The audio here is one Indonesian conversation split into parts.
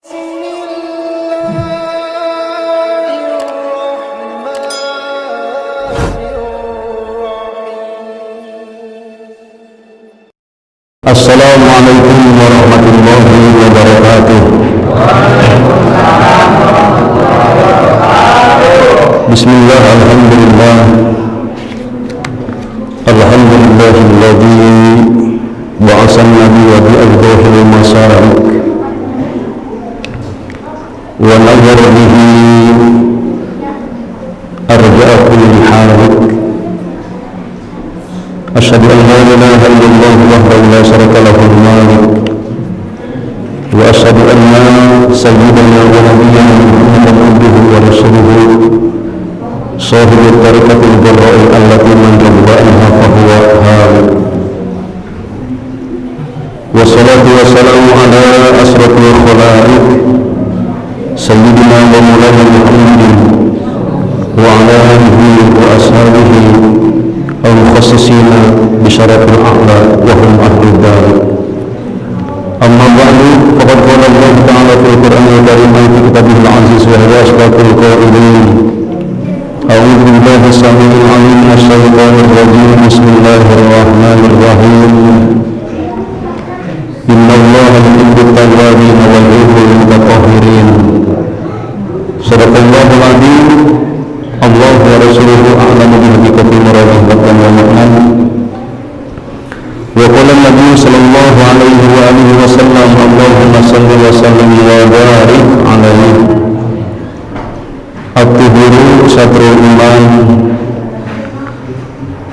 Assalamualaikum warahmatullahi wabarakatuh. Bismillah, alhamdulillah. Alhamdulillahilladzi ba'asan nabiyya bi'adhahil masarik wa nazzara bihi arja'a kulli halik. Asyhadu an la ilaha illallah wahdahu la syarika lahu al-malik wa asyhadu anna sayyidana wa nabiyyana Muhammadan abduhu wa rasuluhu sahibut tariqatil barra'il allati man jalla anha fa huwa halik. Wassalatu wassalamu ala asrafil khalaiq sayyidina wa maulana Muhammadin wa ala alihi wa ashabihi al-mukhassisina bisyarafil a'la wa hum ahlul dar. Amma ba'du, faqad qala Allah ta'ala fil Qur'anil karim fi kitabihil aziz wa huwa asdaqul qailin. A'udzu billahi as-sami'il 'alim minasy syaithanir rajim. Bismillahir rahmanir rahim. Innallaha yuhibbut tawwabin wa yuhibbul mutatahhirin. Shadaqallahul 'azim. Allah wa rasuluhu a'lamu bi haqiqati muradih wa maknan. Wa qala an-nabiy sallallahu alaihi wa alihi wa sallam, Allahumma shalli wa sallim wa barik alaihi. At-tuhuru satrul iman.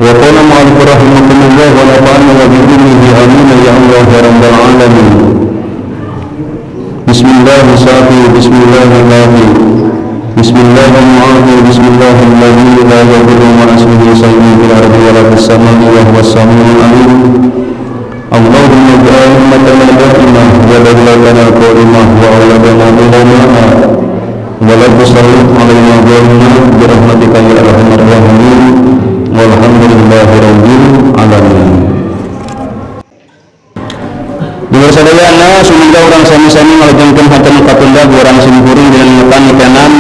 Wa qala ma'al rahimahullah wa nafa'ana wa bi'ilmihi amin ya Allah ya rabbal alamin. Bismillahirrahmanirrahim. Bismillahirrahmanirrahim. Bismillahirrahmanirrahim. Bismillahirrahmanirrahim. La yadurru ma'a ismihi shay'un fil ardi wa la fis samaa'i wa huwas samii'ul 'aliim. Allahumma ij'al ummatana da'imah wa dawlatana qa'imah wa awladana ulamana wa la tusallit 'alaina dhaliman bi rahmatika ya arhamar rahimin. Walhamdulillahi rabbil alamin. Dengar sadayana sumangga urang sami-sami ngalajengkeun hatur kapundak urang simkuring dengan ngepan ikanan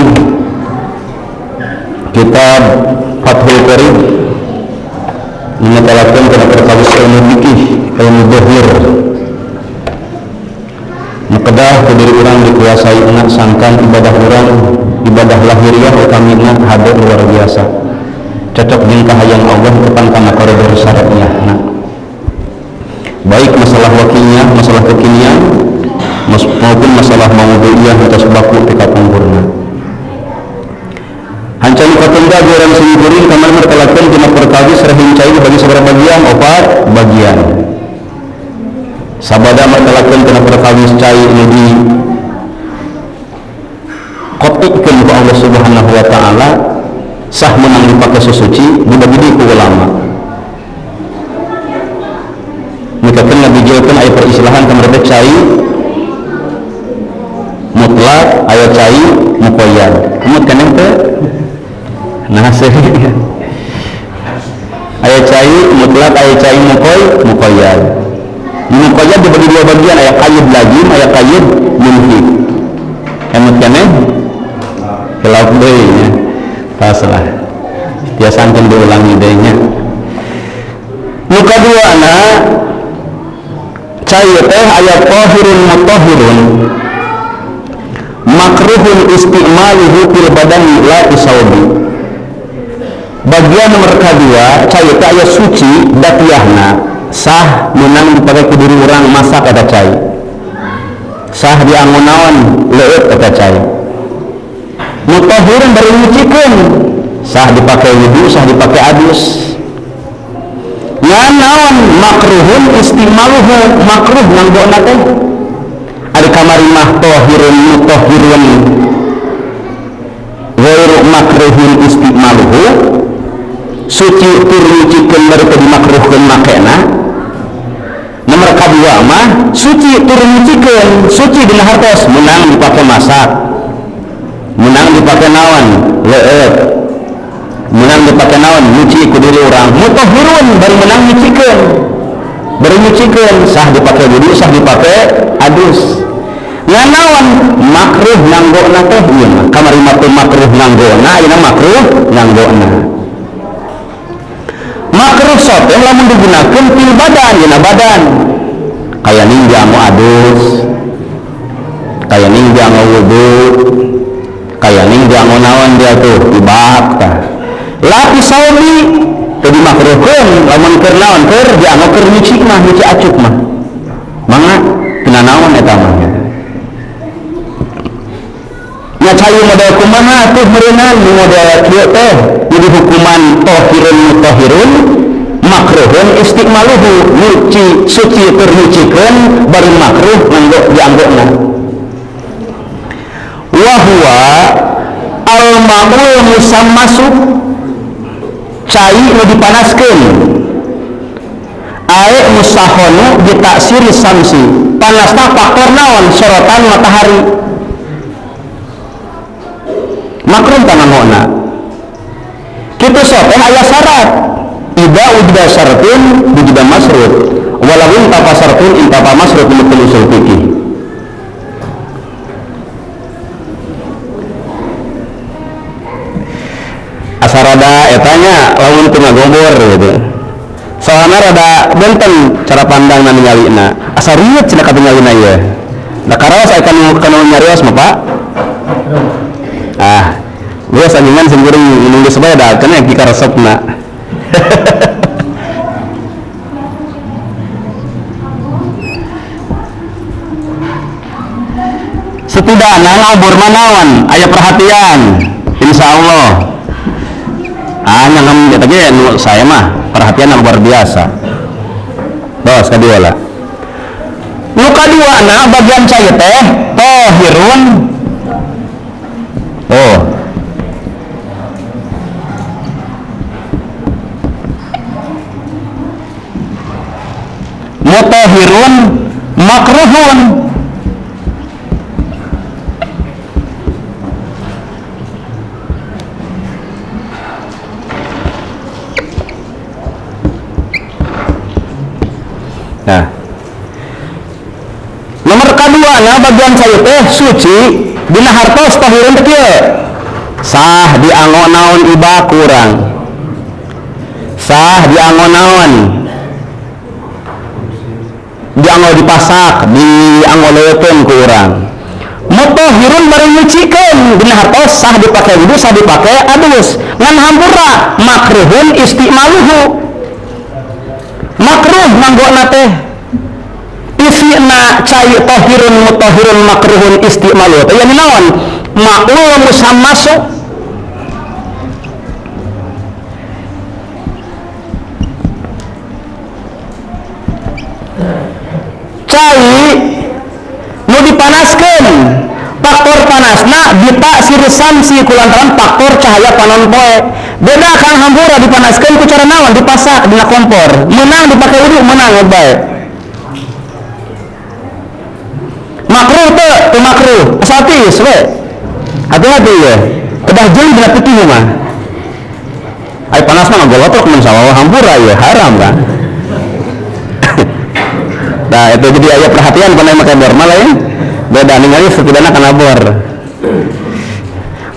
kitab Fathul Qarib menetapkan kana perkawis ilmu fikih, ilmu zahir. Makedah kudiri urang dikuasai enak sangkan ibadah urang, ibadah lahiriah utamina hade luar biasa. Cocok jeung kahayang Allah tepan kana koridor syariah. Baik masalah wakilnya, masalah kekinian maupun masalah maudhu'iyah atas baku tika pungkurna. Hancani katunda orang simkuring kamar mertelakeun dina perkawis rahim cai bagi sabaraha bagian? 4 bagian. Sabada mertelakeun dina perkawis cai nu di qotikeun ku Allah Subhanahu wa taala sah menang dipake susuci dibagi ku ulama. Mikakan ngabijaukeun aya peristilahan kamar teh cai mutlak, aya cai muqayyad. Kemudian kana teh nah aya cai mutlak, aya cai muqayyad. Muqayyad dibagi 2 bagian, aya qayyid lazim, aya qayyid munfi. Kemudian kana kelap deui nya. Tasalah. Tiasa angkeun diulangi deui nya. Nu kaduana cai teh aya tahirun mutahhirun makruhun isti'maluhu fil badani la tisawbi. Bagian nomor kedua cai teh aya suci datiahna sah menang dipake ku diri urang masak eta cai, sah dianggo naon leueut eta cai. Mutahhirun bari nyucikeun sah dipake wudu, sah dipake adus. Naon makruhun istimaluhu, makruh nanggona teh ari kamari mah tahirun mutahhirun ghairu makruhun istimaluhu, suci tur nyucikeun bari teh dimakruhkeun makena. Nomor kadua mah suci tur nyucikeun, suci dina hartos menang dipake masak, menang dipake naon leueut, menang dipake naon nyuci ku diri urang. Mutahhirun bari menang nyucikeun, bari nyucikeun sah dipake wudu, sah dipake adus. Nganaon makruh nganggona teh ieu mah kamari mah teu makruh nganggona ayeuna makruh nganggona. Makruh sote lamun digunakeun fil badan dina badan kaya ninja anu adus, kaya ninja anu wudu, kaya ninja anu naon dia tuh ibak tah. Lapi saumi teu dimakruhkeun lamun keur naon keur dianggo keur nyuci mah nyuci acuk mah. Mangga tina naon eta mah. Nya cayu model kumaha tuh meureunna model kieu teh jadi hukuman tahirun mutahhirun makruhun istimaluhu nyuci suci tur nyucikeun bari makruh nganggo dianggona. Wa huwa al ma'ul musammasu cai nu dipanaskeun ae musahonu ditaksiri samsi panasna faktor naon sorotan matahari makruh tanamona kitu sote aya syarat ida ujda syartun ujda masrut walawun tapa syartun intapa masrut menurut usul fikih. Asarada etanya lamun teu ngagombor gitu soalna rada benten cara pandang na ningalina asa riet cenah ka ningalina ieu da karaos aya kana nyarios mah Pak geus anjeungan seueuring nunggu sabaya da kana ki karesepna. Setidakna ngobor manawan aya perhatian insyaallah. Nyangam eta ge nu saya mah perhatian luar biasa. Terus kadua lah. Nu kaduana bagian cai teh tahirun. Mutahhirun makruhun. Nah, nomor kedua na bagian saya teh suci dina hartos tahirun teh kieu sah dianggo naon iba kurang sah dianggo naon dianggo dipasak dianggo leuteun ku urang mutahhirun bari nyucikeun dina hartos sah dipake wudu sah dipake adus ngan hampura makruhun istimaluhu makruh manggona teh isina cai tahirun mutahhirun makruhun istimaluhu teh yani naon ma'ul musammasu cai nu dipanaskeun faktor panasna ditaksir samsi kulantaran faktor cahaya panon poe beda kang hampura dipanaskeun ku cara naon dipasak dina kompor meunang dipake wudu meunang bae makruh teu makruh asal tis we hati-hati ya kedah jeung dina putih mah ai panasna ngagolotok mun sawawa hampura ya haram kan. Nah itu jadi aya perhatian pernah make bor malah ya beda ningali setidakna kana bor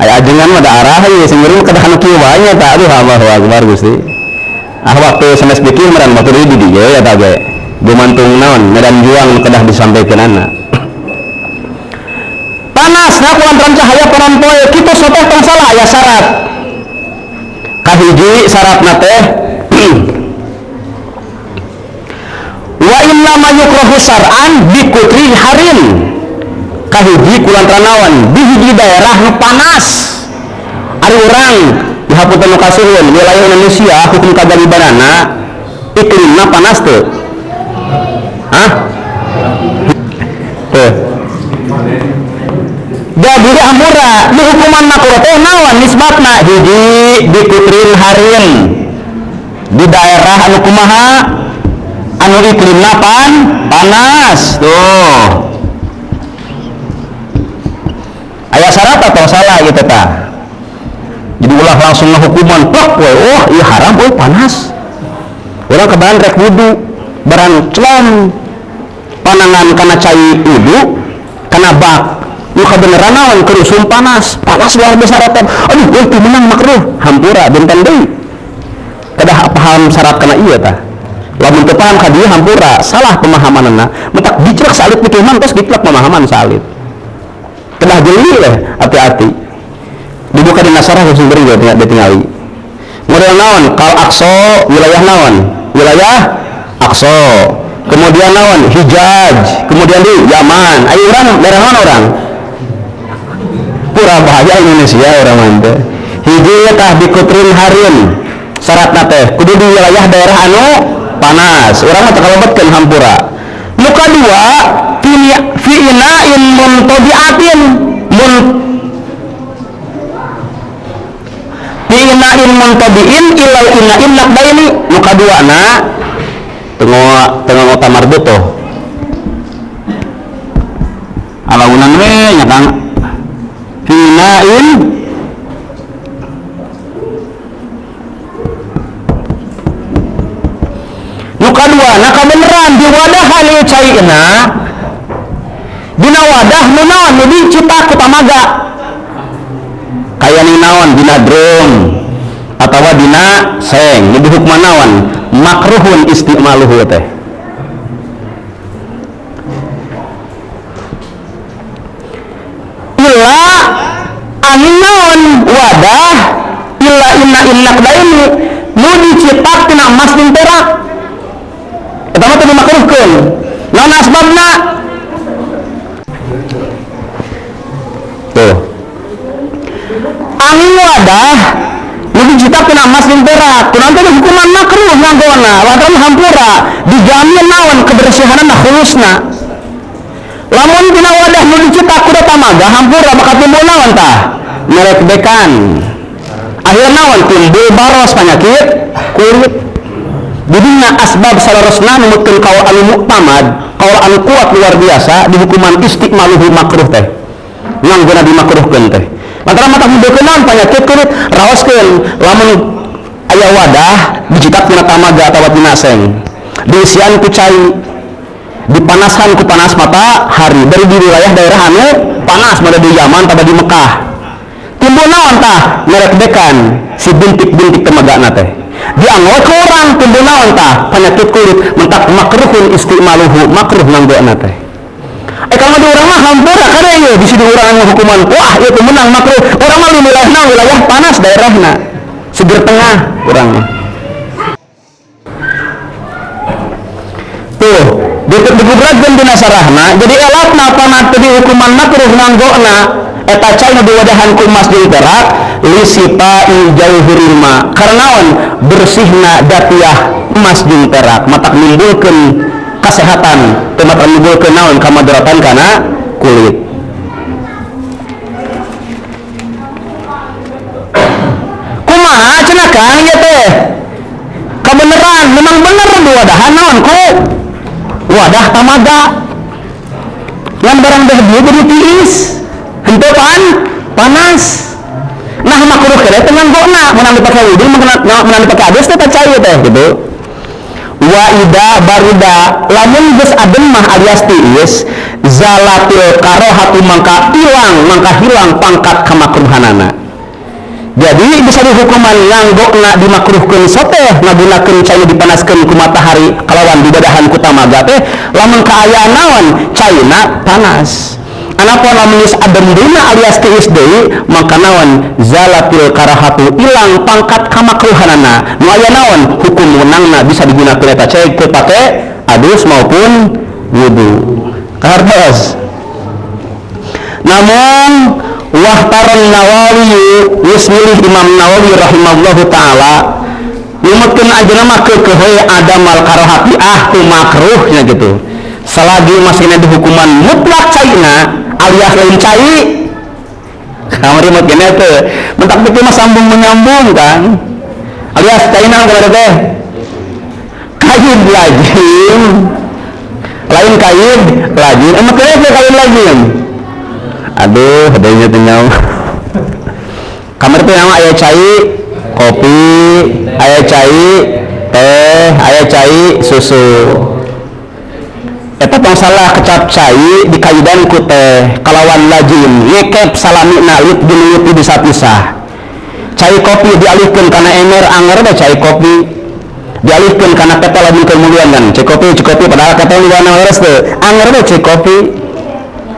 aya ajengan mah da arah ieu seueureun kedah anu kieu wae nya tah aduh Allahu akbar Gusti waktu sanes bikin meran waktu di dieu ya tah ge gumantung naon medan juang kedah disampaikeunana panasna kulantaran cahaya panon poe kitu soteh tong salah aya syarat kahiji syaratna teh wa inna ma yukrahu syar'an bi kutri harin kahiji kulantaran naon di hiji daerah nu panas ari urang di hapunten nu kasuhun wilayah Indonesia hukum kagalibanana iklimna panas teu teu jadi hampura di hukuman makruh teh naon nisbatna hiji di kutrin harin di daerah anu kumaha anu iklimna panas tuh aya syarat atau salah gitu tah jadi ulah langsung hukuman plak we ieu haram panas urang kebahan rek wudu barang celom panangan kana cai wudu kana bak Muka beneran naon kerusum panas luar biasa ratep. Aduh, itu menang makruh hampura benten deui. Kedah paham syarat kana ieu tah. Lamun teu paham ka dieu hampura, salah pemahamanna. Mentak dicrek salit pikir mantos diplek pemahaman salit. Kedah jeli leh, hati-hati. Dibuka di nasarah langsung beri ditingali. Model naon? Kal Aqsa wilayah naon? Wilayah Aqsa. Kemudian naon? Hijaz. Kemudian di Yaman. Ayo orang daerah mana orang? Pura bahaya Indonesia orang mante. Hiji tah dikutrin harin. Syaratna teh kudu di wilayah daerah anu panas. Urang mah teu kalebetkeun hampura. Nu kadua fi ina'in muntabi'atin fi ina'in muntabi'in ilal ina'in naqdaini. Nu kaduana tengok otak marbuto alaunan we nya Kang finain nu kaduana kabeneran di wadah hal caina dina wadah nu naon nu dicita ku tamaga kaya ni naon dina drum atawa dina seng nu dihukman naon makruhun istimaluhu teh. Illa annaun wadah illa inna naqdaini nu dicitak tina emas jeung perak. Eta mah teu dimakruhkeun. Naon asbabna? Tuh. Angin wadah lebih cita kena emas dan perak kurang teh hukuman makruh nganggona lantaran hampura dijamin naon kebersihanna khulusna lamun dina wadah nu dicita kuda tamaga hampura bakal timbul naon tah merek bekan akhir naon timbul baros penyakit kulit jadinya asbab salarosna numutkeun kaul anu muktamad kaul anu kuat luar biasa di hukuman istimaluhu makruh teh nganggona dimakruhkeun teh lantaran mata mudahkeun naon penyakit kulit raoskeun lamun aya wadah dicitak tina tamaga atawa tina seng diisian ku cai dipanaskan ku panas matahari dari di wilayah daerah anu panas mada di Yaman pada di Mekah timbul naon tah merek bekan si bintik-bintik temagana teh dianggo ke orang timbul naon tah penyakit kulit mentak makruhun istimaluhu makruh nganggona teh kalau di orang mah hampura kada ieu di sini urang hukuman wah ieu teh menang makruh urang mah wilayahna wilayah panas daerahna seger tengah urang mah tuh digubratkeun dina sarahna jadi elatna panat teu hukuman makruh nganggona eta cai nu diwadahan ku emas jeung perak lisita jauhuril ma karena naon bersihna datiah emas jeung perak matak nimbulkeun kesehatan tempat menimbulkeun naon kamadaratan kana kulit kumaha cenah Kang ieu teh kabeneran memang bener diwadahan naon ku wadah tamaga yang barang dah dia jadi tiis henteu panas nah makruh kere teh nganggona mun dipake wudu mun dipake adus teh cai teh gitu wa ida baruda lamun geus adem mah alias tiis zalatil karohatu mangka hilang pangkat kamakruhanana jadi bisa dihukuman nganggona dimakruhkeun soteh ngagunakeun cai dipanaskeun ku matahari kalawan dibadahan ku tamaga teh lamun kaayaan naon caina panas anapun lamun geus adem dina alias tiis deui mangka naon zalatil karahatu ilang pangkat kamakruhanana nu aya naon hukum menangna bisa digunakeun eta cai teu pake adus maupun wudu kahartos namun wahtaron Nawawi wismilih Imam Nawawi rahimahullahu ta'ala numutkeun ajeuna mah keukeun adamal karahati ku makruhnya gitu selagi masih ada hukuman mutlak caina alias lain cai kamari mah kene teh mentak teh mah sambung menyambung kan alias caina kada teh kain lajim lain kain lajim emang kene kain lajim aduh adanya tinggal kamar teh nama aya cai kopi aya cai teh aya cai susu eta tong salah kecap cai dikaidan ku teh kalawan lajim ngekep salamina lit jeung bisa-pisah. Cai kopi dialihkeun kana emer anger da cai kopi dialihkeun kana peta lamun kemulian kan cai kopi padahal kata liwana leres teu anger da cai kopi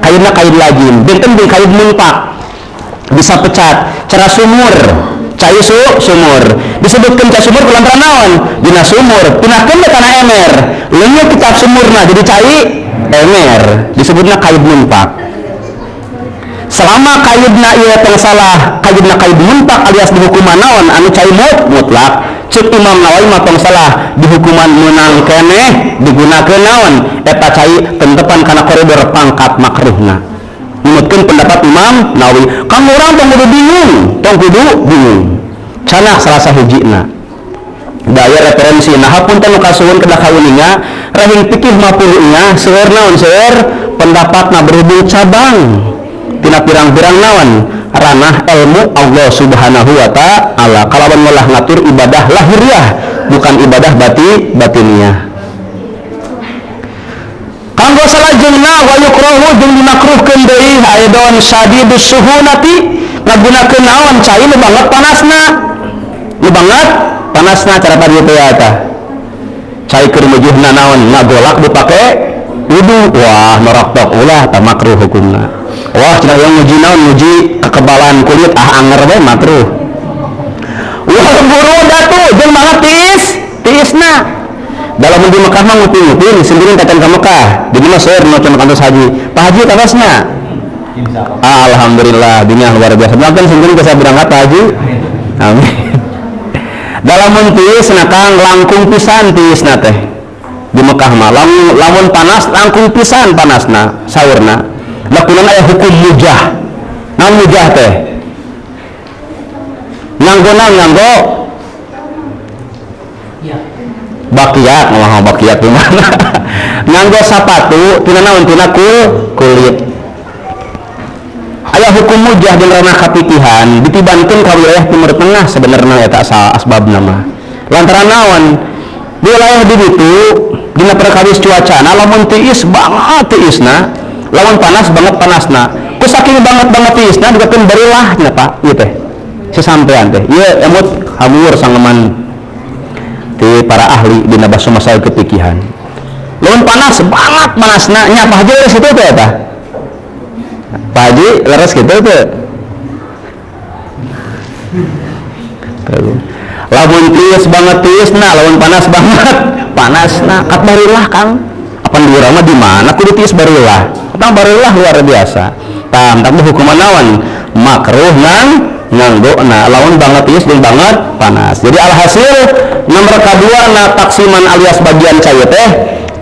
kaidna kaid lajim benten di kaid muntak bisa pecat cara sumur cai sumur disebutkeun cai sumur kulantaran naon dina sumur pinahkeun da kana emer leungit kitab sumurna jadi cai emer disebutna kaid muntak. Selama kaidna ieu teh salah kaidna kaid muntak alias dihukuman naon anu cai mutlak cek Imam Nawawi mah tong salah dihukuman meunang keneh digunakeun naon eta cai tentepan kana koridor pangkat makruhna numutkeun pendapat Imam Nawawi kang urang tong kudu bingung cenah salah sahijina daya referensi nah hapunten nu kasuhun kedah kawuninga rahing pikih mapuluhnya seueur naon seueur pendapatna berhubung cabang tina pirang-pirang naon ranah ilmu Allah Subhanahu wa ta'ala kalawan malah ngatur ibadah lahiriah bukan ibadah batiniyah. Kanggo salajengna wa yukrahu jeung dimakruhkeun deui aidon syadidus suhunati ngagunakeun naon cai nu banget panasna cara tadi teh eta cai keur mujuhna naon ngagolak dipake wudu wah norok ulah tah makruh hukumna. Wah cenah yang nguji naon nguji kekebalan kulit anger we makruh. Wah guru datu jeung banget tiisna. Dalam di Mekah mah ngupi-ngupi sendiri datang ke Mekah. Di mana seueur nu can kantos haji. Pak Haji kantos-na. Alhamdulillah dinya luar biasa. Mangken sendiri bisa berangkat haji. Amin. Dalam tiis na Kang langkung pisan tiisna teh. Di Mekah mah lamun panas langkung pisan panasna saurna. Lakunan aya hukum mujah. Naon mujah teh? Nganggo bakiat, bakiat di mana? Nganggo sapatu tina naon tina kulit. Aya hukum mujah jeung ranah kapikihan ditibankeun ka wilayah Timur Tengah sebenarnya eta asbabna mah. Lantaran naon? Di wilayah di ditu dina perkawis cuacana lamun tiis banget tiisna lawan panas banget panasna ku saking banget tiisna dikeun berilah nya Pak ieu teh sesampean teh ieu emut hamur sangeman ti para ahli dina basa masalah kepikihan lawan panas banget panasna nya Pak Haji leres kitu teh eta Pak Haji leres kitu teh lamun tiis banget tiisna lawan panas banget panasna kat barilah Kang apan diurang mah di mana kudu tiis barilah tang barilah luar biasa tapi hukuman naon makruh nganggona lawan banget tiis jeung banget panas. Jadi alhasil nomor kedua na taksiman alias bagian cai teh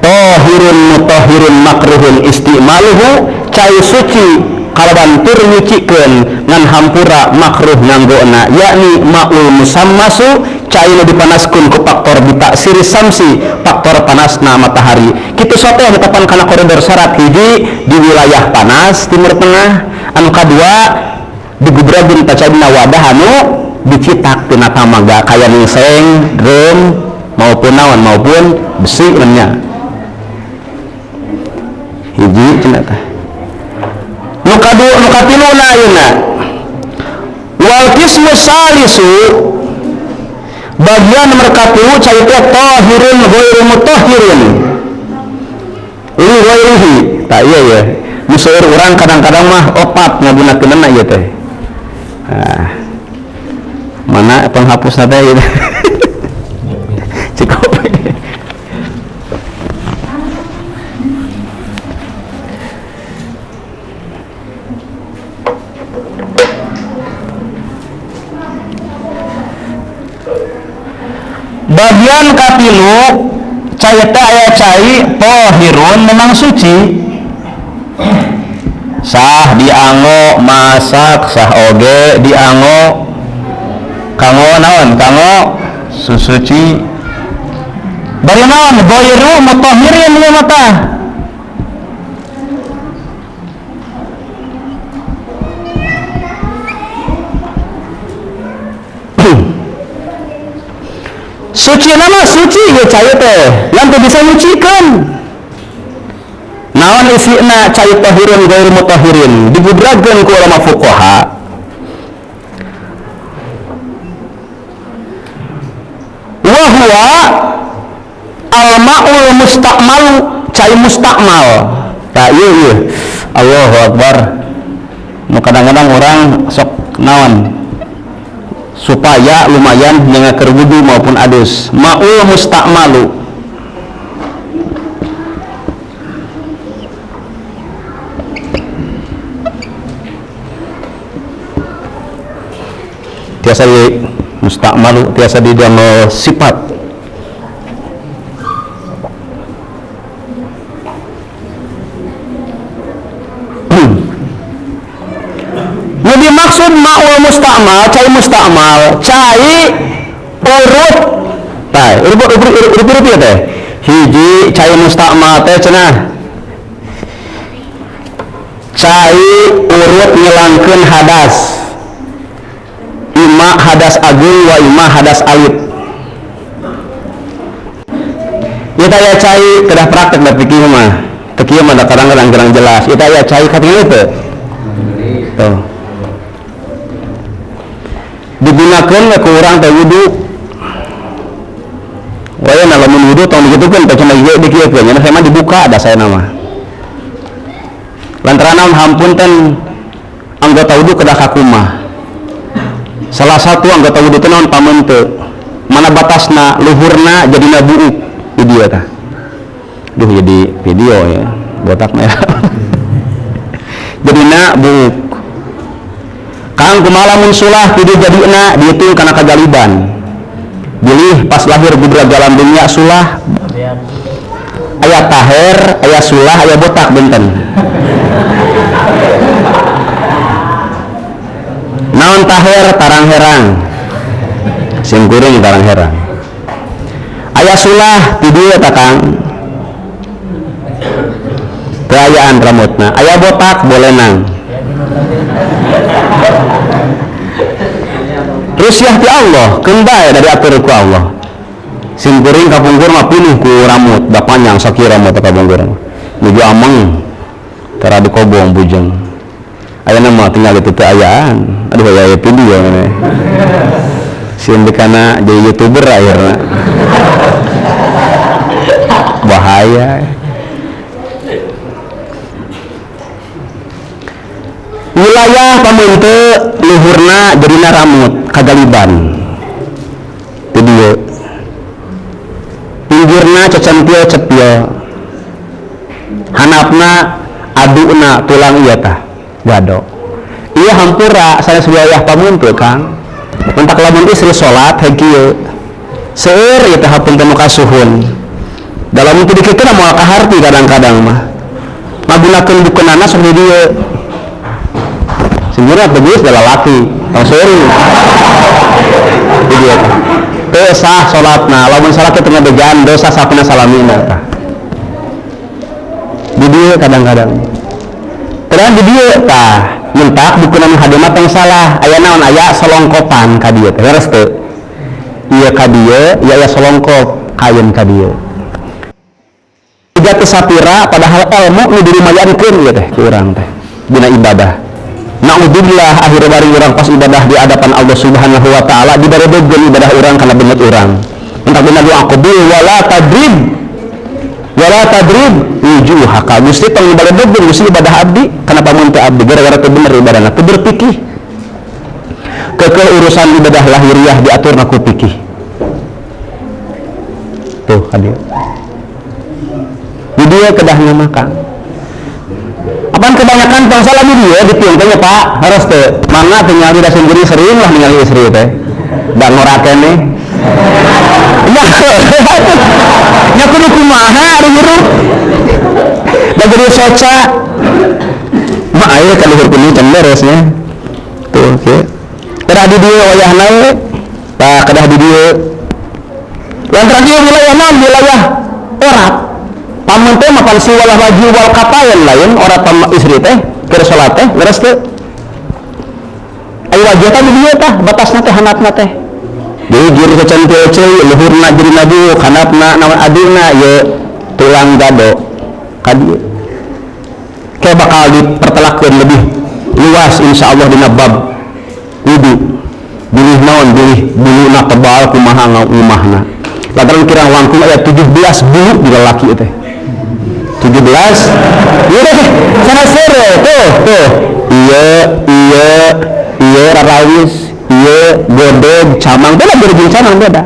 tahirun mutahhirun makruhun istimaluhu cai suci kalaban tur nyucikeun ngan hampura makruh nganggona yakni ma'ul musammasu cai nu dipanaskeun ku faktor bitaksiri samsi faktor panasna matahari kitu sote netepan kana koridor syarat hiji di wilayah panas Timur Tengah anu kadua digubrageun tacadina wadah anu dicitak tina tamaga kaya ningseng drum maupun naon maupun besi nya hiji cenah tah nu katiluna ayeuna wal qismu salisu bagian nomor 10 cai teh tahirun ghairu mutahhirin ini ghairihi tak iya ya museur urang kadang-kadang mah opat ngagunakeunna ieu teh mana penghapusna teh ieu cukup bagian katilu cai teh aya cai tahirun memang suci sah dianggo masak sah oge dianggo kanggo naon kanggo susuci bari naon ghairu mutahhirin ieu mata suci nama suci ya cai teh yang teu bisa nyucikeun naon isina cai tahirun gair mutahirin digudrakeun ku ulama fuqaha wa huwa al-ma'ul mustaqmal cai mustaqmal tak ieu Allahu akbar nu kadang-kadang orang sok naon supaya lumayan nyengakeun wudu maupun adus ma'ul mustaqmalu tiasa di mustakmalu tiasa di damel sifat nu dimaksud ma'ul mustakmal cai mustakmal cai urut tah urut ya teh hiji cai mustakmal teh cenah cai urut ngilangkeun hadas ima hadas agung wa ima hadas alit kita ya cai kedah praktek da fikih mah fikih mah kadang-kadang gerang jelas kita ya cai katanya itu tuh digunakan ke orang teh wudu waya na lamun wudu tong digitukeun teh cenah ieu dikiekeun nya saya mah dibuka ada saya nama lantaran hampunten anggota wudu kedah kakumah salah satu anggota wudu teh naon pamenteun mana batasna luhurna jadina buuk di dia tah duh jadi video ya botak mah ya jadina buuk kang kumaha lamun sulah tidur jadina dieu kana kagaliban bilih pas lahir budak dalam dunia sulah aya taher aya sulah aya botak benten naon taher tarang herang sing kuring tarang herang aya sulah ti dieu tah Kang perayaan rambutna aya botak bolenang rusyah ti Allah kendai dari atur ku Allah sing kuring kapungkur mah pilih ku rambut da panjang sakira mah kapungkur nuju ameng tara dikobong bujeng aya nama tinggal itu teh ayaan aduh aya video mana sieun dikana jadi YouTuber akhirna bahaya wilayah pamunte luhurna jadina ramut kagaliban itu dia pinggirna cecempil-cepil hanapna aduna tulang ieu tah gado iya hampura saya wilayah pamunte Kang mentak lamun istri salat hakieu seueur ieu teh hapunten nu kasuhun dalam itu dikikeun moal kaharti kadang-kadang mah ngagunakeun bukeunana sok di dieu sebenarnya tegas adalah laki sorry dia teh sah salatna lamun salat teu ngabegaan dosa sapina salamina tah di dieu kadang-kadang terang di dieu tah mentak bukunan hadema tong salah aya naon aya selongkopan ka dieu teh beres teu ieu ka dieu ieu aya selongkop kayen ka dieu tiga teh sapira padahal ilmu nu dirumayankeun ieu teh ku urang teh dina ibadah. Na'udzubillah akhir bari orang pas ibadah di hadapan Allah Subhanahu wa taala dibaredegeun ibadah orang kana bener orang. Entak bener doa qabul wala tadrib wujuhaka. Gusti tong ibaredegeun gusti ibadah abdi kana pamun teh abdi gara-gara teu bener ibadahna teu berpikih. Kekeh urusan ibadah lahiriah diaturna ku pikih. Tuh hadir. Di dia kedahnya makan. Apaan kebanyakan bangsa lagi dia ditiungkannya Pak harus teh mana tinggal di dasar sendiri sering lah ningali istri teh dan ngorakeun nih nya kudu kumaha ari hirup da jadi soca mah aya ka luhur kudu can beresnya tuh oke kedah di dieu wayahna we tah kedah di dieu lantaran dieu wilayah naon wilayah orat pamun teh mapan siwalah maju wal kapayan lain orang pam istri teh keur salat teh beres teh aya wajah teh di dieu tah batasna teh handapna teh deui juru kecantil ceuy luhurna jadina buuk handapna naon adina ye tulang gado ka dieu kayak bakal dipertelakeun lebih luas insyaallah dina bab wudu. Bilih naon, bilih buluna tebal kumaha ngumahna. Lantaran kirang langkung aya 17 bulu di lalaki teh. 17. Ieu teh sana sere tuh. Ieu rarawis, ieu godog, camang, beda jeung camang beda.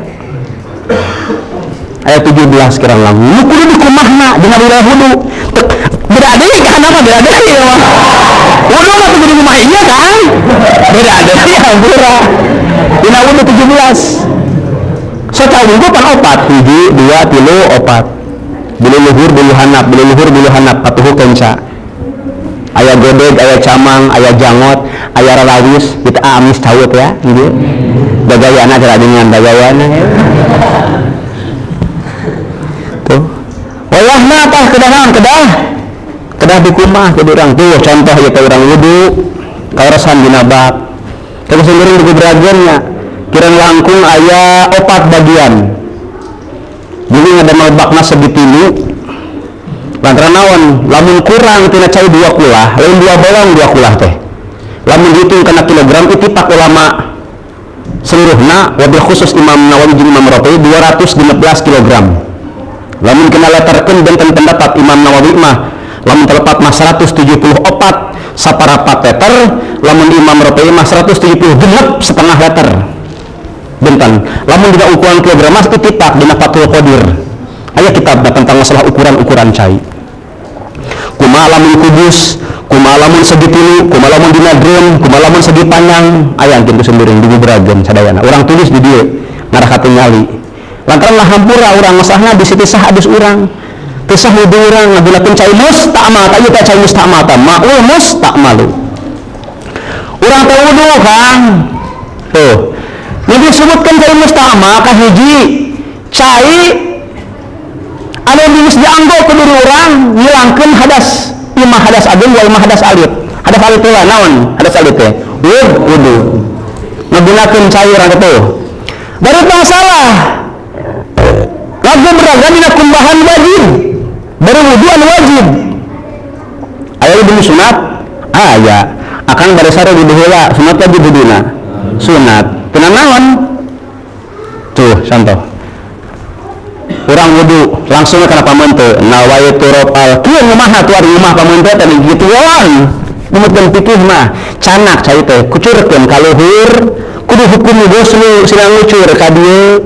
Aya 17 kirang langkung. Nu kudu dikumahna dina wilayah wudu. Beda deui kan apa beda deui mah. Wudu mah kudu dikumah ieu kan. Beda deui hampura. Dina wudu 17. Secara wudu pan 4, 1, 2, 3, 4. Bulu luhur, bulu hanap, patuhu kenca. Aya godeg, aya camang, aya jangot, aya rarawis, kita amis cawut ya, gitu. Dagayana cara dengan dagayana ya. Tuh. Wayahna tah kedah dikumah ke urang tuh contoh ya ke urang wudu kaurasan dina bab. Tapi seueureun di beragennya kirang langkung aya 4 bagian. Jadi ngadamel bakna segitilu. Lantaran naon? Lamun kurang tina cai 2 kulah, lain 2 bolong 2 kulah teh. Lamun dihitung kana kilogram itipak ulama seluruhna wabil khusus Imam Nawawi jeung Imam Rafi'i 215 kilogram. Lamun kena leterkeun benten pendapat Imam Nawawi mah lamun telepat mah 174 saparapat liter, lamun Imam Rafi'i mah 176 setengah liter. Benten. Lamun dina ukuran kilogram mah itipak dina Fathul Qadir. Aya kitab tentang masalah ukuran-ukuran cai. Kumaha lamun kudus, kumaha lamun segitilu, kumaha lamun dina drum, kumaha lamun segi panjang, aya kitu seumbeureun di berageun sadayana. Urang tulis di dieu ngarah katingali. Lantaran lah hampura urang masahna bisi tisah hadis urang. Tisah wudu urang ngagunakeun cai musta'mal, aya teh cai musta'mal tah ma'ul musta'malu. Urang teh wudu kan. Tuh. Jadi disebutkan cai musta'mal ka hiji cai anu geus dianggo ku diri urang ngilangkeun hadas, imah hadas agung wal imah hadas alit. Hadas alit teh naon? Hadas alit teh wudu. Ngagunakeun cai urang kitu. Bari masalah lagu beragam dina kumbahan wajib. Bari wudu anu wajib. Aya wudu sunat? Aya. Akan bari sare wudu heula, sunat wajib wuduna. Sunat. Tenang naon? Tuh, contoh. Urang wudu langsung kana pamonte nawaitu rafal kieu ngumaha tuh ari rumah pamonte teh gitu wae numutkeun pikih mah canak cai teh kucurkeun ka luhur kudu hukum goslu sila ngucur ka dieu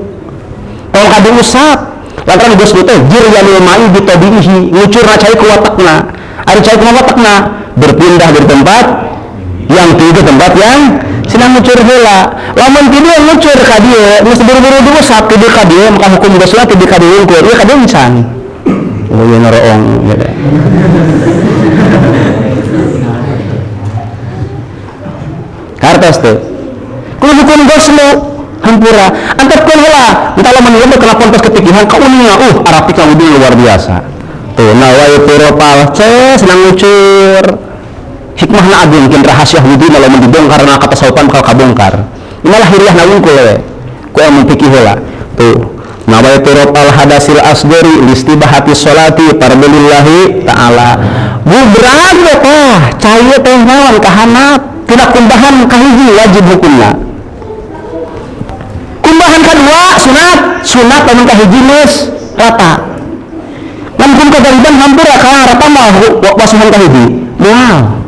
tong ka diusap lantaran goslu teh jiryanul ma'i bitabihi ngucurna cai ku watakna ari cai ku watakna berpindah dari tempat yang ke tempat yang sedang ngucur heula. Lamun tidieu ngucur ka dieu, geus buru-buru diusap tidieu ka dieu, maka hukum gosna tidieu ka dieu unggul, ieu ka dieu encan. Oh ieu noroong gitu. Kartos teh. Kudu hukum goslu hampura. Antepkeun heula, entah lamun ieu kana pontos kepikihan ka uninga, arapik ka wudu luar biasa. Tuh nawaitu rafal sedang ngucur. Hikmahna agung kin rahasia wudu lamun dibongkar na katasawufan bakal kabongkar. Inilah hiriah na wungkul we. Ku aya mempikih heula. Tuh. Nawaitu rafal hadasil asgori listibahati sholati fardhulillahi ta'ala. Bubrag teh cai teh naon kahanap tidak kumbahan ka hiji wajib hukumna. Kumbahan kadua sunat lamun ka hiji geus rata. Lamun kagaliban hampura ka rata mah wasuhan ka hiji. Wow.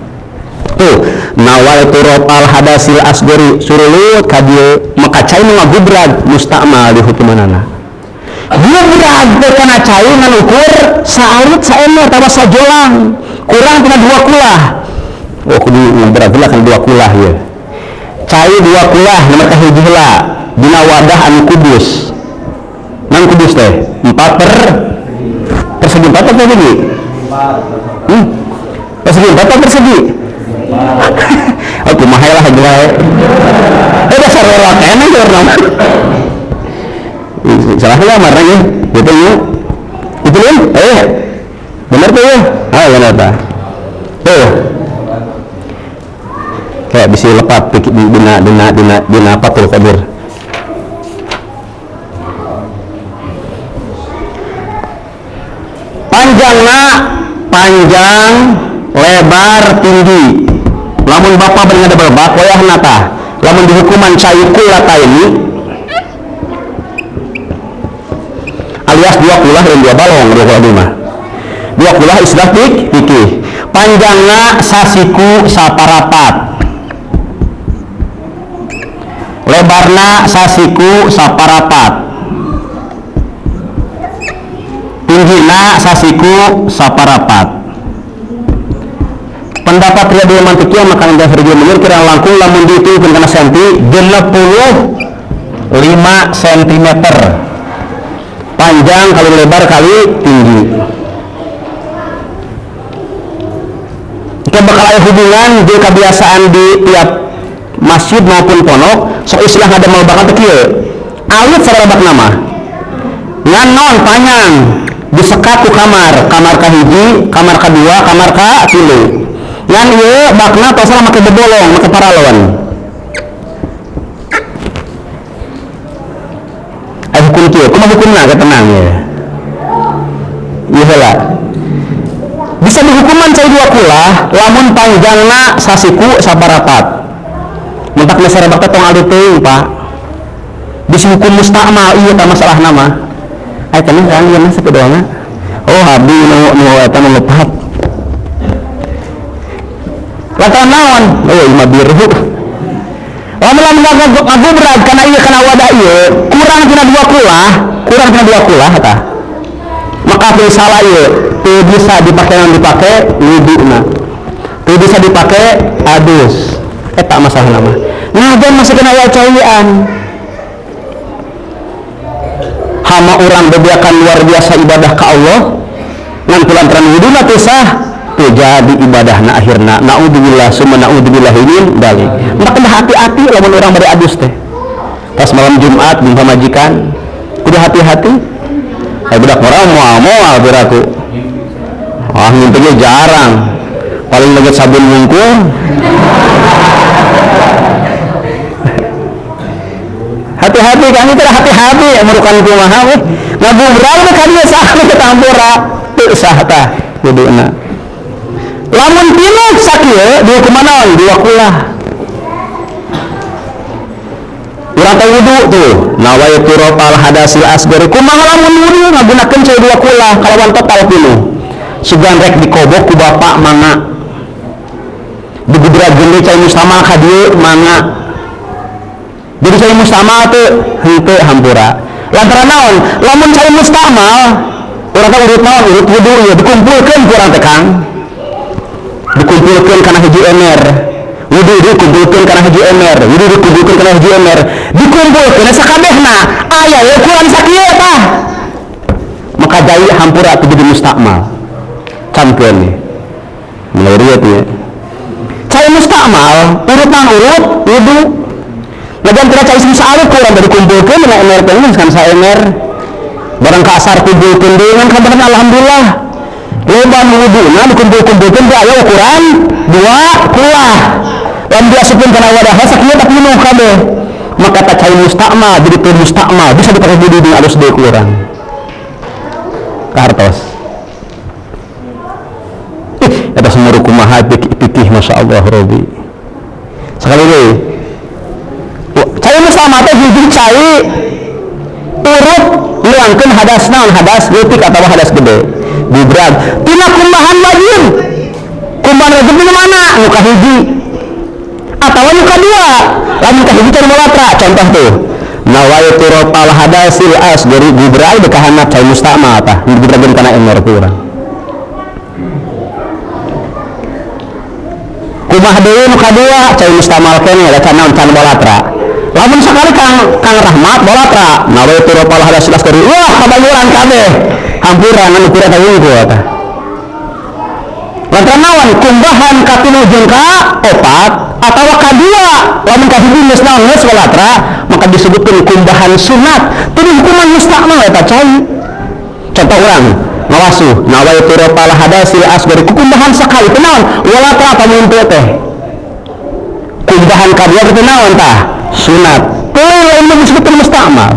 Tuh, nawaitu rafal hadasil asgori surulut ka dieu maka cai nu ngagubrag musta'mal di hukumanana. Gubrag teh kana cai ngan ukur saalit saemmer tawa sajolang kurang tina 2 kulah. Oh kudu ngubrag heula kan 2 kulah ieu. Cai 2 kulah nomor ka hiji heula dina wadah anu kudus. Nang kudus teh 4 persegi 4 persegi. 4 persegi 4 persegi. Oh kumaha lah geus. Dasar lelakena ge urang. Salah lah marah ya. Gitu ya. Itu ya. Benar tuh ya. Benar ta. Tuh. Kayak bisa lepat dina Fathul Qadir. Panjang lebar tinggi. Lamun bapak bari ngadebel bak wayahna tah lamun dihukuman caikul lataini alias 2 kulah dan 2 balong 2 kulah mah 2 kulah istilah fikih panjangna sasiku saparapat lebarna sasiku saparapat tinggina sasiku saparapat. Pendapat Riyadhul Mantiqiyah maka anda harga menurut kira langkung lamun dihitung kana senti 65 cm panjang kali lebar kali tinggi. Kita bakal ada hubungan di kebiasaan di tiap masjid maupun pondok sok istilah ada mau banget kieu alit sarabak nama ngan non panjang disekat ku kamar kahiji kamar kedua kamar katilu ngan ieu bakna tosna make bebolong make paralon hukum kieu kumaha hukumna ketenang ya ieu heula bisa dihukuman cai 2 kulah lamun panjangna sasiku sabarapat mentak masyarakat tong alih teuing Pak bisa hukum mustakmal iya tak masalah nama ay tenang kan iya masa kedoana oh habi nu eta nu lepat lantaran naon oh ima biru lamun ngagubrad kana ieu kana wadah ieu kurang tina 2 kulah eta maka teu salah ieu teu bisa dipake wuduna teu bisa dipake adus eta masalah nama ngajan masih kena wacaian hama orang bebiakan luar biasa ibadah ke Allah ngan kulantaran wuduna teu sah teu jadi ibadahna akhirna naudzubillah summa naudzubillah min dalik maka hati-hati lamun orang bari adus teh pas malam Jumat di pamajikan kudu hati-hati budak orang moal biraku ngintanya jarang paling lagi sabun wungkul hati-hati kami tidak hati-hati merukan kumaha we ngabubrah mah kadieu sah ke tampura teu sah tah kuduna lamun pinuh sakieu dihukum naon 2 kulah urang teh wudu tuh nawaitu rafal hadasil asghar kumaha lamun wudu ngagunakeun cai 2 kulah kalawan total pinuh sugan rek dikobok ku bapak mangga digebrageun deui cai mustamal ka dieu mangga jadi cai mustamal teh henteu hampura lantaran naon lamun cai mustamal urang teh urut naon urut wudu ya dikumpulkeun ku urang teh Kang dikumpulkeun kana hiji ember wudu dikumpulkeun kana hiji ember wudu dikumpulkeun kana hiji ember dikumpulkeun sakabehna aya we ukuran sakieu tah maka jai hampura teh jadi mustakmal camkeun nih mulai rieu teh cai mustakmal urut wudu lagan tira cai saarut kurang dari kumpulkeun dina emer teh kan saemer barang kasar kumpulkeun deui ngan kabarna alhamdulillah loban wuduna dikumpul-kumpulkeun teh aya ukuran 2 kulah lamun diasupkeun kana wadah sakieu tak pinuh kabeh maka ta cai mustakmal jadi teu mustakmal bisa dipake wudu dina alus deui ku urang kartos eta semua kumaha pikih masyaallah Robi sekali deui cai mustakmal teh hiji cai urut luangkeun hadas naon hadas leutik atawa hadas gede bubrag tina kumbahan wajib kumbahan wajib di mana nu kahiji atawa nu kadua lamun kahiji can molatra contoh tuh nawaitu rafal hadasil asghari bubrag dekahanap cai mustakmal tah dibubrageun kana emor ku urang kumaha deui nu kadua cai mustakmal keneh da can naon can molatra lamun sakali Kang Rahmat bolatra nawaitu rafal hadasil asghari wah kabayuran kabeh hampuran anu kurang tawungku eta lantaran naon kumbahan katilu jeung kaopat atawa kadua lamun kahiji geus naon geus walatra maka disebutkeun kumbahan sunat teu hukuman mustakmal eta cai contoh urang ngawasuh nawaitu rafal hadasil asghari kumbahan sakali teu naon walatra pamun teu teh kumbahan kadua teu naon tah sunat teu lain disebutkeun mustakmal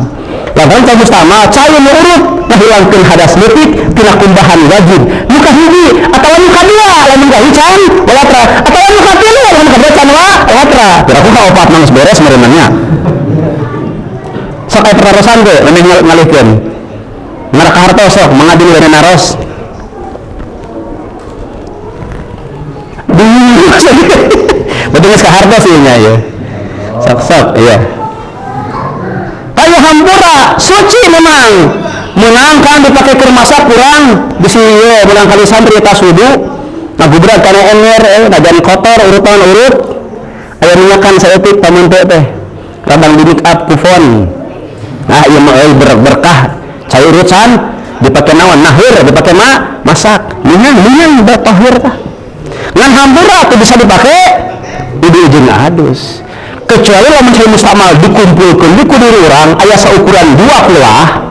lantaran cai mustamal cai nu urut ngahilangkeun hadas leutik tina kumbahan wajib nu kahiji atawa nu kadua lamun gahi can walatra atawa nu katilu lamun kadua can walatra kira-kira kaopat nangis beres merenangnya sok aya pertarosan teh lemeh ngalihkeun ngara ka hartos sok mangadil dana naros betul geus ka hartos ieu nya ye sok iya kayu hampura suci memang menangkan dipakai keur masak kurang bisi ye menang kali santri tas wudu ngagubrak kana enger najan kotor urutan urut aya minyakan saeutik pamunte teh radang di make up kufon nah ieu mah berkah cai urusan dipake naon nahir dipake masak minang bertahir tah ngan hampura teu bisa dipake ieu jeung adus kecuali lamun cai mustamal dikumpulkeun di kudu urang aya saukuran 2 kulah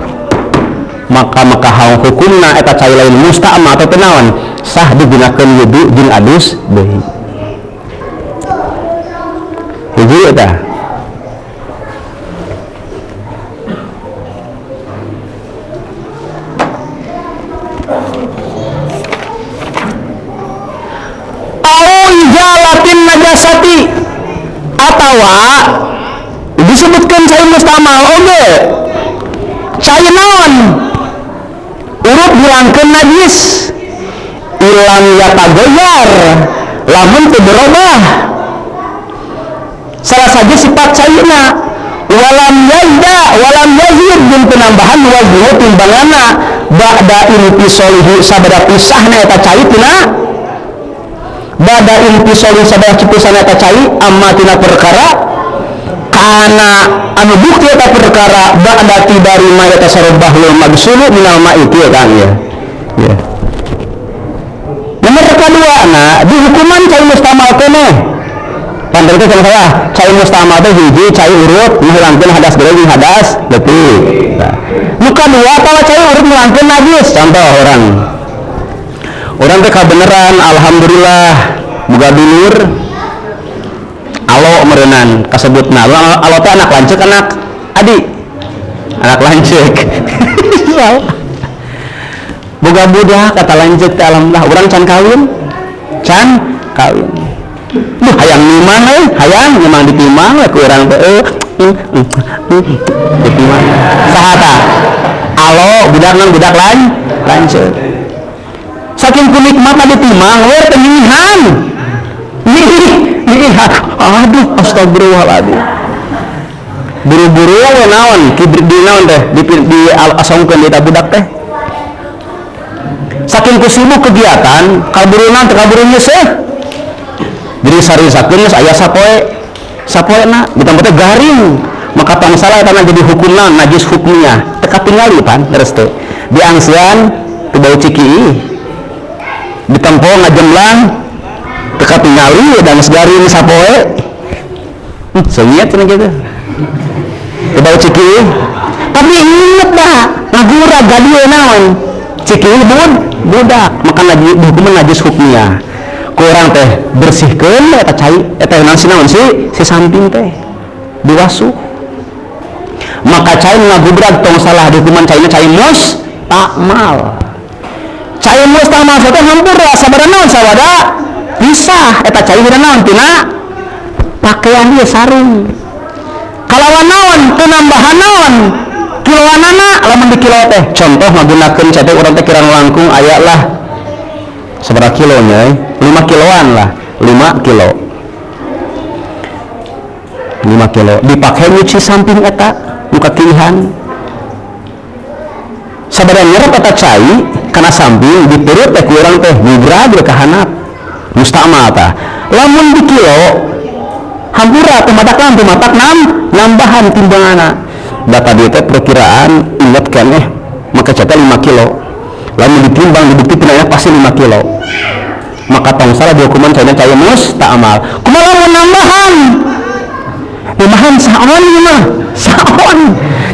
maka haung hukumna eta cai lain mustamal atau tenawan sah digunakeun wudu jeung adus deui hiji eta jalatin najasati atawa disebutkan cai mustamal oge cai naon urut hilangkeun najis ilang yatagoyar lamun teu berubah salah saja sifat caina walam yazid jeung penambahan wajhu timbanganna ba'da intisalihi sabada pisahna eta cai tina bada intisali sabah cipusan eta cai amma tina perkara kana anu bukti eta perkara ba'da tibari ma eta sarobah lil magsulu minal ma'i kieu kan ya nomor kedua di hukuman cai mustamal keneh pantar itu sama saya cai mustamal teh hiji cai urut menghilangkeun hadas gede jeung hadas leutik nu kadua atawa cai urut menghilangkeun najis contoh orang teh kabeneran alhamdulillah boga dulur alo meureunan kasebutna alo teh anak lanceuk anak adik anak lanceuk boga budak kata lanceuk teh alhamdulillah urang can kawin hayang nimang hayang memang ditimang ku urang teh ditimang saha tah alo budak nang budak lanceuk saking kunikmat ditimang we tenyihan aduh astagfirullahaladzim buru-buru we naon di naon teh di asongkeun di budak teh saking kusibuk kegiatan kaburunan teh kaburu nyeseh jadi sari-sakeun geus aya sapoena ditambah teh garing maka tangsala eta jadi hukumna najis hukmiyah teu katingali pan leres teh diangsian teu bau ciki ditempo ngajemlang teka tingali dan segarin sapoe senyet cenah gitu tebau ciki tapi inget dah ngagura gadio naon ciki budak maka hukuman najis hukmiyah kurang teh bersihkeun eta cai eta naon si samping teh diwasuh maka cai ngagubrak tong salah hukuman caina cai mustamal cai mustamal teh hampura sabada naon sawada pisah eta cai dina naon tina pakaian ieu sarung kalawan naon penambahan naon kiloanana lamun di kilo teh contoh ngagunakeun cai teh urang teh kirang langkung aya lah sabaraha kilonya 5 kiloan lah 5 kilo dipake nyuci samping eta nu kakilihan sabada nyerep eta cai kana samping di perut teh kurang teh migrag ka handap mustamal tah lamun di kilo hampura teh matak nambahan timbanganna data dieu teh perkiraan inget keneh maka cata 5 kilo lamun ditimbang dibukti tina pasti 5 kilo maka tangsala di hukuman caina cai mustamal kumaha lamun nambahan saon mah saon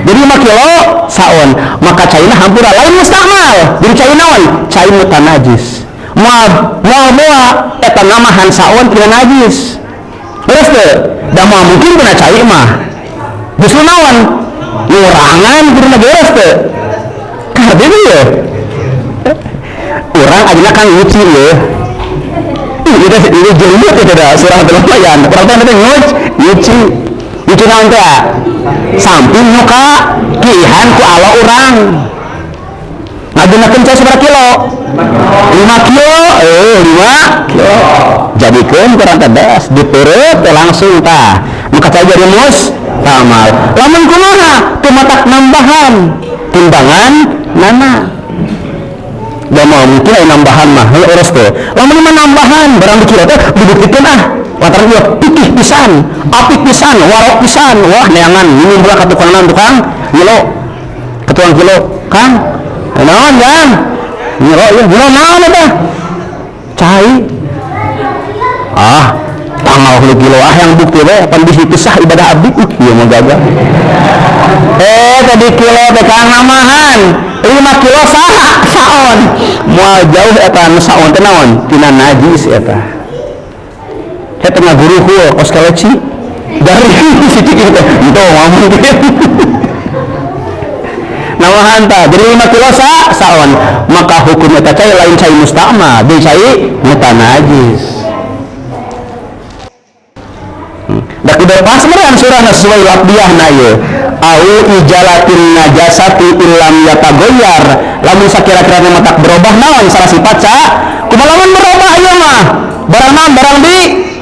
jadi 5 kilo saon maka caina hampura lain mustamal jadi cai naon cai mutanajis moal eta namahan saon tina najis terus teh da mungkin tina cai mah justru naon ngurangan kudu nageres teh karena itu ya orang aja kan nyuci ya ini jenggot itu dah surah lumayan perhatian itu nyuci naon teh samping muka kihan ku ala orang ngagunakeun cai seberapa kilo 5 kilo 5 kilo jadikeun kurang tedas diperut langsung tah maka cai jadi mustamal lamun kumaha teu matak nambahan timbangan nana da mau mungkin aya nambahan mah urus teh lamun mah nambahan barang dikira teh dibuktikan lantaran dia pikih pisan apik pisan warok pisan wah neangan ini pula ka tukang kilo ketuang kilo kang naon kan nyero ya nyero naon eta cai tanggal 10 kilo yang bukti we pan bisi pisah ibadah abdi ieu mah gagah tadi kilo teh kang namahan 5 kilo saon moal jauh eta nu saon teh naon tina najis eta eta ngaguru heuh kos koleksi dari sitik teh ento ngomong nawahan tah jadi 5 kilo saon maka hukum eta cai lain cai musta'mal deui cai mutanajis da kudu pas meureun surah sesuai labdiahna ye au ijalatin najasati illam yatagoyyar lamun sakira-kira matak berubah naon salah sifat kumaha lamun berubah ieu mah barang naon barang di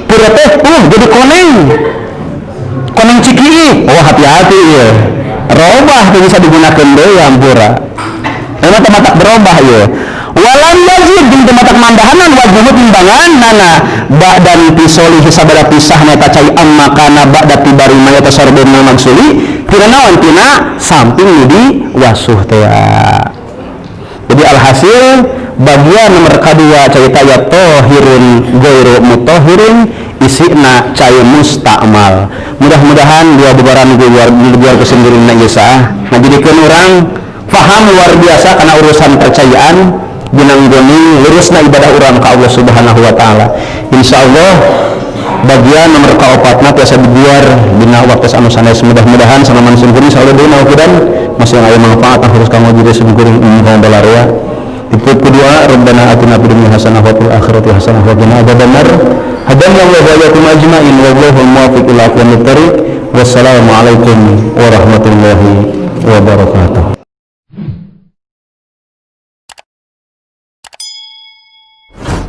pura teh jadi koneng ciki hati-hati ieu robah teh bisa digunakeun deui hampura eta teh matak berubah ieu walam yazid jeung teu matak mandahanan wajhu timbangan nana ba'dan pisoli sabada pisahna eta cai amma kana ba'da tibari mayat sarbun magsuli tina naon tina samping nu di wasuh teh jadi alhasil bagian nomor kedua cai taya tohirun ghairu mutahhirin isina cai musta'mal mudah-mudahan dua bubaran luar kesendirian geus ngajadikeun urang paham luar biasa karena urusan percayaan ginang goni lurusna ibadah urang ka Allah Subhanahu wa taala insyaallah bagian nomor kaopatna tiasa dibiar dina waktu anu sanes mudah-mudahan sama manusia kuring insyaallah deui naukidan masih aya manfaat harus kamu jadi sekuring ini balaria tipe kedua rabbana atina fid dunya hasanah wa fil akhirati hasanah wa qina adzabannar hadana Allah wa iyyakum ajmain wallahu muwaffiq ila aqwamit thariq wassalamu alaikum warahmatullahi wabarakatuh.